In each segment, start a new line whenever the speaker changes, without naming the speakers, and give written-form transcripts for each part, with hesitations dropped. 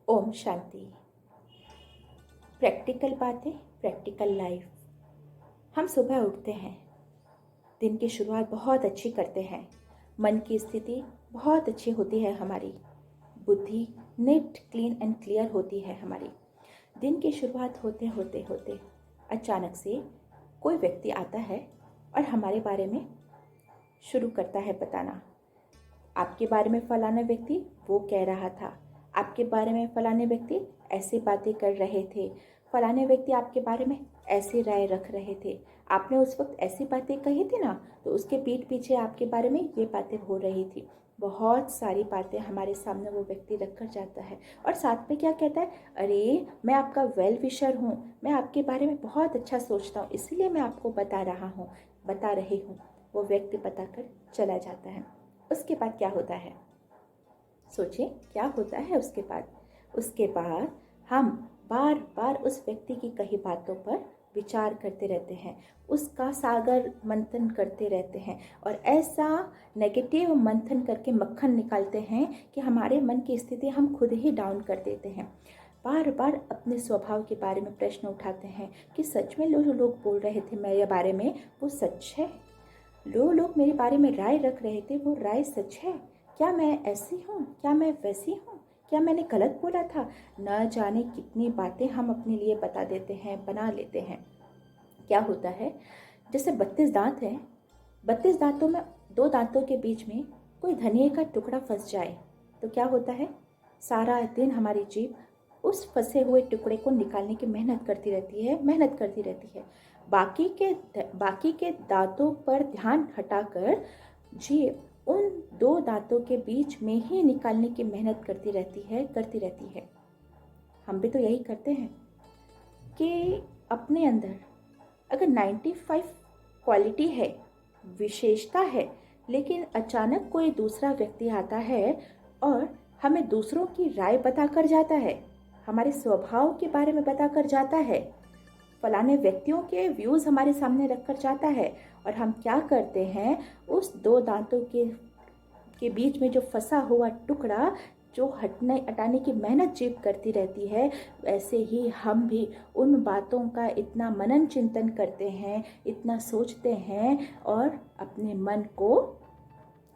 Om Shanti. Practical बातें, practical life. हम सुबह उठते हैं, दिन की शुरुआत बहुत अच्छी करते हैं, मन की स्थिति बहुत अच्छी होती है, हमारी बुद्धि नीट क्लीन एंड क्लियर होती है हमारी। दिन की शुरुआत होते होते होते अचानक से कोई व्यक्ति आता है और हमारे बारे में शुरू करता है बताना। आपके बारे में फलाना व्यक्ति वो कह रहा था, आपके बारे में फलाने व्यक्ति ऐसी बातें कर रहे थे, फलाने व्यक्ति आपके बारे में ऐसी राय रख रहे थे, आपने उस वक्त ऐसी बातें कही थी ना, तो उसके पीठ पीछे आपके बारे में ये बातें हो रही थी। बहुत सारी बातें हमारे सामने वो व्यक्ति रख कर जाता है और साथ में क्या कहता है, अरे मैं आपका वेल विशर हूँ, मैं आपके बारे में बहुत अच्छा सोचता हूँ, इसीलिए मैं आपको बता रही हूँ। वो व्यक्ति बताकर चला जाता है। उसके बाद क्या होता है, सोचिए क्या होता है उसके बाद हम बार बार उस व्यक्ति की कही बातों पर विचार करते रहते हैं, उसका सागर मंथन करते रहते हैं और ऐसा नेगेटिव मंथन करके मक्खन निकालते हैं कि हमारे मन की स्थिति हम खुद ही डाउन कर देते हैं। बार बार अपने स्वभाव के बारे में प्रश्न उठाते हैं कि सच में लोग बोल रहे थे मेरे बारे में वो सच है, लोग मेरे बारे में राय रख रहे थे वो राय सच है, क्या मैं ऐसी हूँ, क्या मैं वैसी हूँ, क्या मैंने गलत बोला था। न जाने कितनी बातें हम अपने लिए बता देते हैं, बना लेते हैं। क्या होता है, जैसे 32 दांत हैं, 32 दांतों में 2 दांतों के बीच में कोई धनिए का टुकड़ा फंस जाए तो क्या होता है, सारा दिन हमारी जीभ उस फंसे हुए टुकड़े को निकालने की मेहनत करती रहती है। बाकी के दांतों पर ध्यान हटाकर जीभ उन 2 दांतों के बीच में ही निकालने की मेहनत करती रहती है। हम भी तो यही करते हैं कि अपने अंदर अगर 95 क्वालिटी है, विशेषता है, लेकिन अचानक कोई दूसरा व्यक्ति आता है और हमें दूसरों की राय बताकर जाता है, हमारे स्वभाव के बारे में बताकर जाता है, फलाने व्यक्तियों के व्यूज़ हमारे सामने रखकर जाता है, और हम क्या करते हैं, उस 2 दांतों के बीच में जो फंसा हुआ टुकड़ा जो हटाने की मेहनत जीभ करती रहती है, वैसे ही हम भी उन बातों का इतना मनन चिंतन करते हैं, इतना सोचते हैं और अपने मन को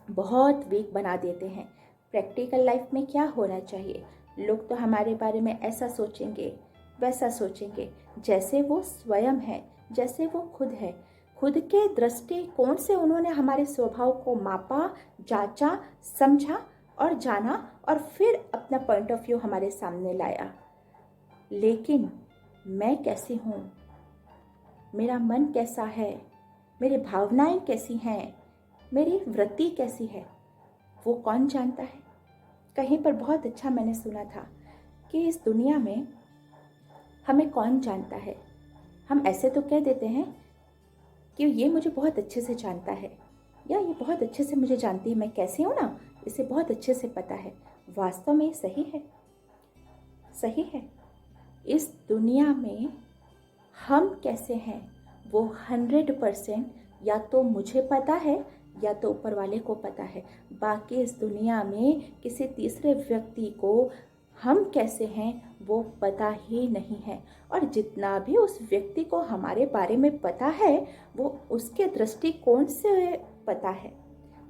बहुत वीक बना देते हैं। प्रैक्टिकल लाइफ में क्या होना चाहिए, लोग तो हमारे बारे में ऐसा सोचेंगे, वैसा सोचेंगे, जैसे वो स्वयं है, जैसे वो खुद है। खुद के दृष्टिकोण से उन्होंने हमारे स्वभाव को मापा, जांचा, समझा और जाना और फिर अपना पॉइंट ऑफ व्यू हमारे सामने लाया। लेकिन मैं कैसी हूँ, मेरा मन कैसा है, मेरी भावनाएं कैसी हैं, मेरी वृत्ति कैसी है, वो कौन जानता है। कहीं पर बहुत अच्छा मैंने सुना था कि इस दुनिया में हमें कौन जानता है। हम ऐसे तो कह देते हैं कि ये मुझे बहुत अच्छे से जानता है, या ये बहुत अच्छे से मुझे जानती है, मैं कैसी हूँ ना, इसे बहुत अच्छे से पता है। वास्तव में सही है, सही है। इस दुनिया में हम कैसे हैं वो 100% या तो मुझे पता है या तो ऊपर वाले को पता है। बाकी इस दुनिया में किसी तीसरे व्यक्ति को हम कैसे हैं वो पता ही नहीं है। और जितना भी उस व्यक्ति को हमारे बारे में पता है वो उसके दृष्टिकोण से पता है,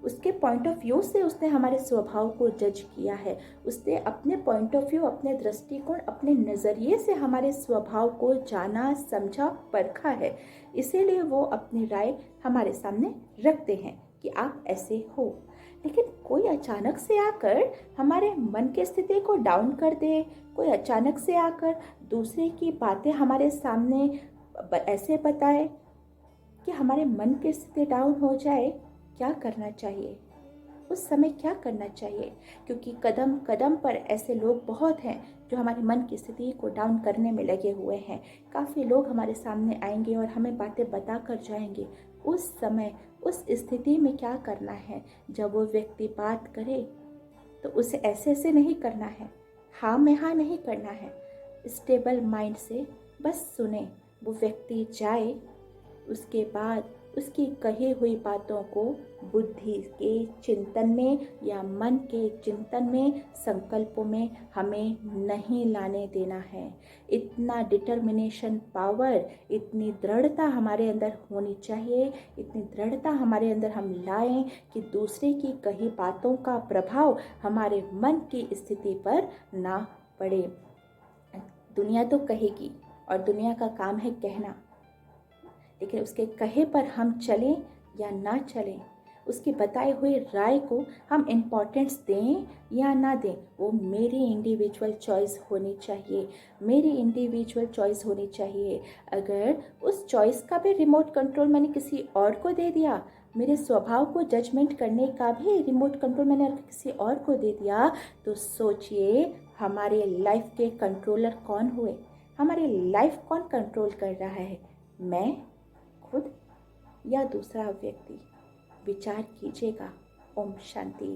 उसके पॉइंट ऑफ व्यू से उसने हमारे स्वभाव को जज किया है, उसने अपने पॉइंट ऑफ व्यू, अपने दृष्टिकोण, अपने नज़रिए से हमारे स्वभाव को जाना, समझा, परखा है। इसीलिए वो अपनी राय हमारे सामने रखते हैं कि आप ऐसे हो। लेकिन कोई अचानक से आकर हमारे मन की स्थिति को डाउन कर दे, कोई अचानक से आकर दूसरे की बातें हमारे सामने ऐसे बताए कि हमारे मन की स्थिति डाउन हो जाए, क्या करना चाहिए, उस समय क्या करना चाहिए। क्योंकि कदम कदम पर ऐसे लोग बहुत हैं जो हमारे मन की स्थिति को डाउन करने में लगे हुए हैं। काफ़ी लोग हमारे सामने आएंगे और हमें बातें बता कर जाएंगे। उस समय, उस स्थिति में क्या करना है, जब वो व्यक्ति बात करे तो उसे ऐसे ऐसे नहीं करना है, हाँ में हाँ नहीं करना है। स्टेबल माइंड से बस सुने, वो व्यक्ति जाए, उसके बाद उसकी कही हुई बातों को बुद्धि के चिंतन में या मन के चिंतन में, संकल्पों में हमें नहीं लाने देना है। इतना डिटर्मिनेशन पावर, इतनी दृढ़ता हमारे अंदर होनी चाहिए, इतनी दृढ़ता हमारे अंदर हम लाएं कि दूसरे की कही बातों का प्रभाव हमारे मन की स्थिति पर ना पड़े। दुनिया तो कहेगी और दुनिया का काम है कहना, लेकिन उसके कहे पर हम चलें या ना चलें, उसके बताए हुए राय को हम इम्पोर्टेंस दें या ना दें, वो मेरी इंडिविजुअल चॉइस होनी चाहिए, मेरी इंडिविजुअल चॉइस होनी चाहिए। अगर उस चॉइस का भी रिमोट कंट्रोल मैंने किसी और को दे दिया, मेरे स्वभाव को जजमेंट करने का भी रिमोट कंट्रोल मैंने किसी और को दे दिया, तो सोचिए हमारे लाइफ के कंट्रोलर कौन हुए, हमारी लाइफ कौन कंट्रोल कर रहा है, मैं खुद या दूसरा व्यक्ति। विचार कीजिएगा। ओम शांति।